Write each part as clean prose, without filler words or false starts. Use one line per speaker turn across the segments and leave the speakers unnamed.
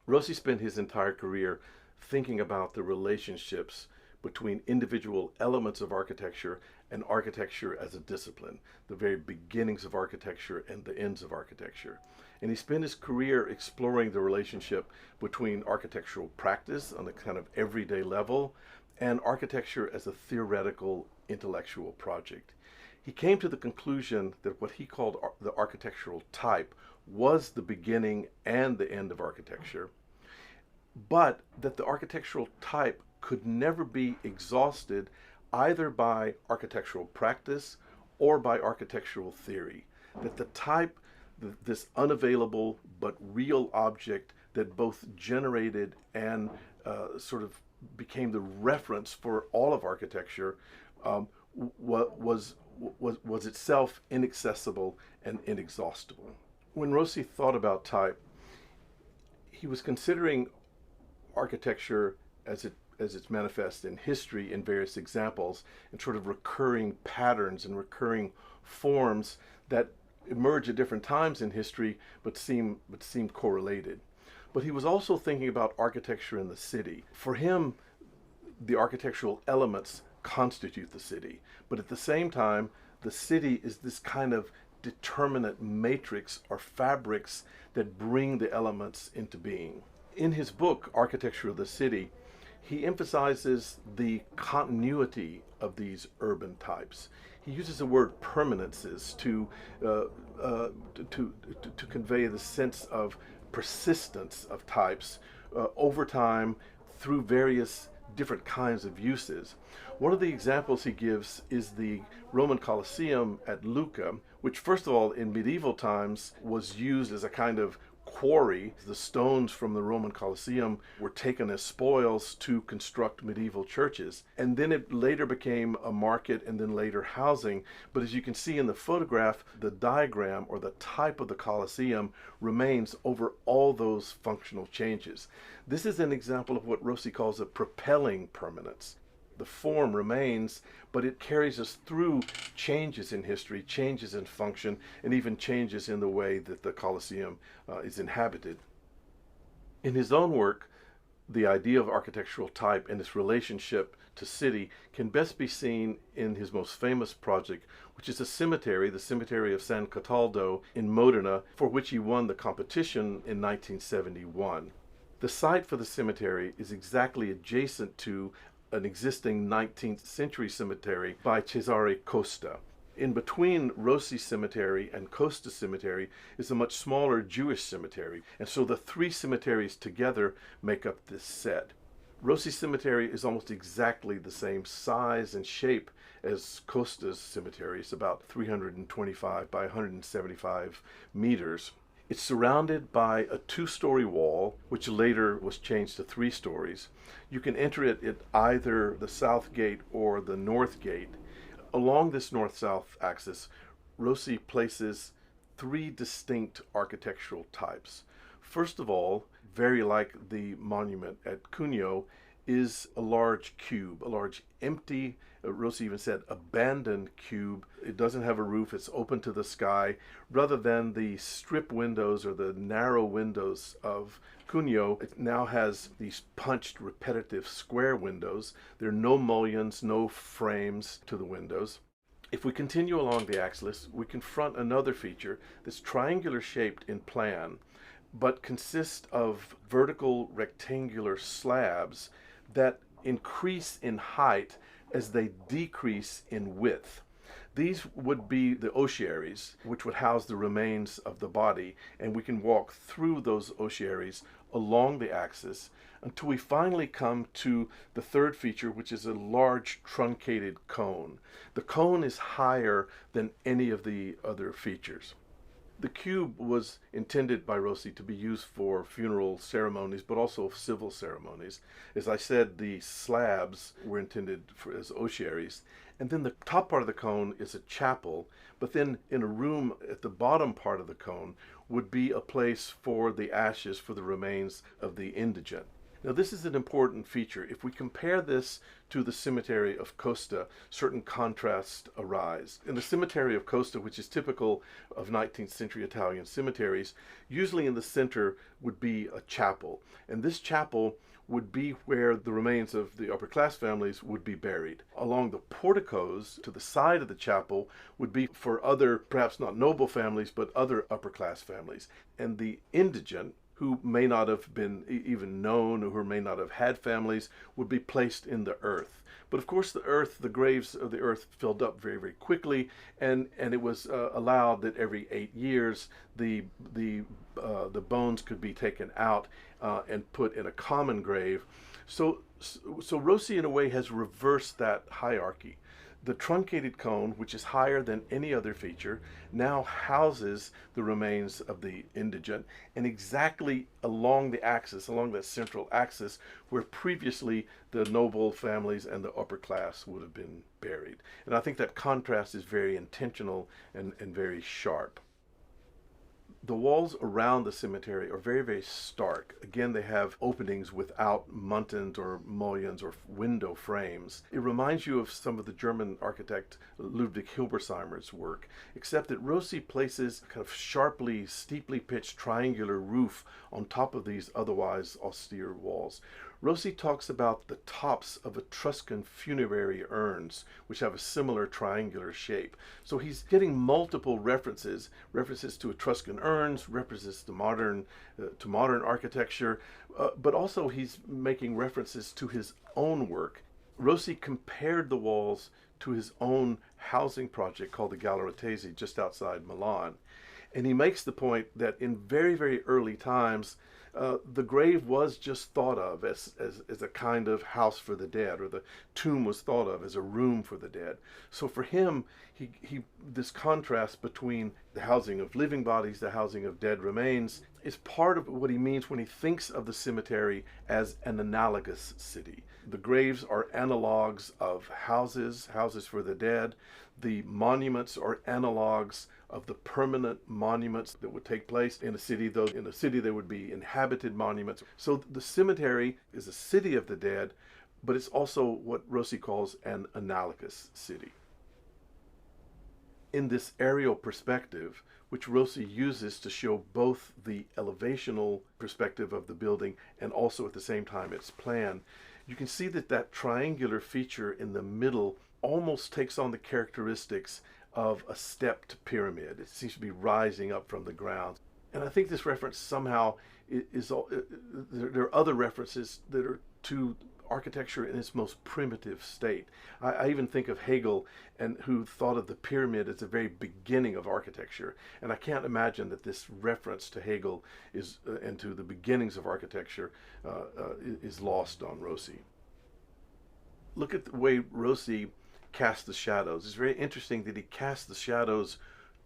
Rossi spent his entire career thinking about the relationships between individual elements of architecture and architecture as a discipline, the very beginnings of architecture and the ends of architecture. And he spent his career exploring the relationship between architectural practice on a kind of everyday level and architecture as a theoretical intellectual project. He came to the conclusion that what he called the architectural type was the beginning and the end of architecture, but that the architectural type could never be exhausted either by architectural practice or by architectural theory. That the type, this unavailable but real object that both generated and sort of became the reference for all of architecture, was itself inaccessible and inexhaustible. When Rossi thought about type, he was considering architecture as it's manifest in history in various examples and sort of recurring patterns and recurring forms that emerge at different times in history but seem correlated. But he was also thinking about architecture in the city. For him, the architectural elements constitute the city, but at the same time, the city is this kind of determinate matrix or fabrics that bring the elements into being. In his book, Architecture of the City, he emphasizes the continuity of these urban types. He uses the word permanences to convey the sense of persistence of types over time through various different kinds of uses. One of the examples he gives is the Roman Colosseum at Lucca, which first of all in medieval times was used as a kind of quarry. The stones from the Roman Colosseum were taken as spoils to construct medieval churches. And then it later became a market and then later housing. But as you can see in the photograph, the diagram or the type of the Colosseum remains over all those functional changes. This is an example of what Rossi calls a propelling permanence. The form remains, but it carries us through changes in history, changes in function, and even changes in the way that the Colosseum is inhabited. In his own work, the idea of architectural type and its relationship to city can best be seen in his most famous project, which is a cemetery, the cemetery of San Cataldo in Modena, for which he won the competition in 1971. The site for the cemetery is exactly adjacent to an existing 19th century cemetery by Cesare Costa. In between Rossi Cemetery and Costa Cemetery is a much smaller Jewish cemetery, and so the three cemeteries together make up this set. Rossi Cemetery is almost exactly the same size and shape as Costa's cemetery. It's about 325 by 175 meters. It's surrounded by a two-story wall, which later was changed to 3 stories. You can enter it at either the south gate or the north gate. Along this north-south axis, Rossi places 3 distinct architectural types. First of all, very like the monument at Cuneo, is a large cube, a large empty, Rossi even said, abandoned cube. It doesn't have a roof, it's open to the sky, rather than the strip windows or the narrow windows of Cuneo. It now has these punched repetitive square windows. There are no mullions, no frames to the windows. If we continue along the axis, we confront another feature that's triangular shaped in plan, but consists of vertical rectangular slabs that increase in height as they decrease in width. These would be the ossuaries, which would house the remains of the body, and we can walk through those ossuaries along the axis until we finally come to the third feature, which is a large truncated cone. The cone is higher than any of the other features. The cube was intended by Rossi to be used for funeral ceremonies, but also civil ceremonies. As I said, the slabs were intended as ossuaries. And then the top part of the cone is a chapel, but then in a room at the bottom part of the cone would be a place for the ashes, for the remains of the indigent. Now, this is an important feature. If we compare this to the cemetery of Costa, certain contrasts arise. In the cemetery of Costa, which is typical of 19th century Italian cemeteries, usually in the center would be a chapel. And this chapel would be where the remains of the upper class families would be buried. Along the porticos to the side of the chapel would be for other, perhaps not noble families, but other upper class families. And the indigent, who may not have been even known or who may not have had families, would be placed in the earth. But of course, the graves of the earth filled up very, very quickly, and it was allowed that every 8 years the bones could be taken out and put in a common grave. So Rossi, in a way, has reversed that hierarchy. The truncated cone, which is higher than any other feature, now houses the remains of the indigent, and exactly along the axis, along that central axis, where previously the noble families and the upper class would have been buried. And I think that contrast is very intentional and very sharp. The walls around the cemetery are very, very stark. Again, they have openings without muntins or mullions or window frames. It reminds you of some of the German architect Ludwig Hilbersheimer's work, except that Rossi places a kind of sharply, steeply pitched triangular roof on top of these otherwise austere walls. Rossi talks about the tops of Etruscan funerary urns, which have a similar triangular shape. So he's getting multiple references to Etruscan urns, references to modern architecture, but also he's making references to his own work. Rossi compared the walls to his own housing project called the Galleratesi just outside Milan. And he makes the point that in very, very early times, the grave was just thought of as a kind of house for the dead, or the tomb was thought of as a room for the dead. So for him, this contrast between the housing of living bodies, the housing of dead remains, is part of what he means when he thinks of the cemetery as an analogous city. The graves are analogs of houses for the dead. The monuments are analogs of the permanent monuments that would take place in a city, though in a city there would be inhabited monuments. So the cemetery is a city of the dead, but it's also what Rossi calls an analogous city. In this aerial perspective, which Rossi uses to show both the elevational perspective of the building and also at the same time its plan, you can see that triangular feature in the middle almost takes on the characteristics of a stepped pyramid. It seems to be rising up from the ground. And I think this reference somehow there are other references that are to architecture in its most primitive state. I even think of Hegel, and who thought of the pyramid as the very beginning of architecture. And I can't imagine that this reference to Hegel and to the beginnings of architecture is lost on Rossi. Look at the way Rossi cast the shadows. It's very interesting that he casts the shadows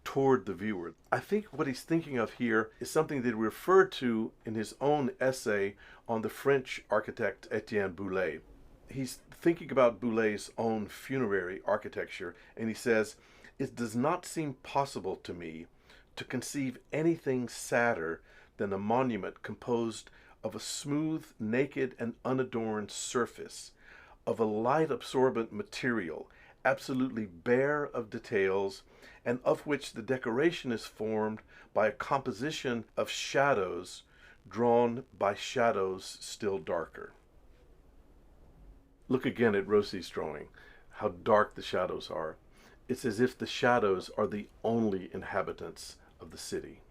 toward the viewer. I think what he's thinking of here is something that he referred to in his own essay on the French architect Etienne Boulet. He's thinking about Boulet's own funerary architecture, and he says, "It does not seem possible to me to conceive anything sadder than a monument composed of a smooth, naked, and unadorned surface, of a light-absorbent material, absolutely bare of details, and of which the decoration is formed by a composition of shadows drawn by shadows still darker." Look again at Rossi's drawing, how dark the shadows are. It's as if the shadows are the only inhabitants of the city.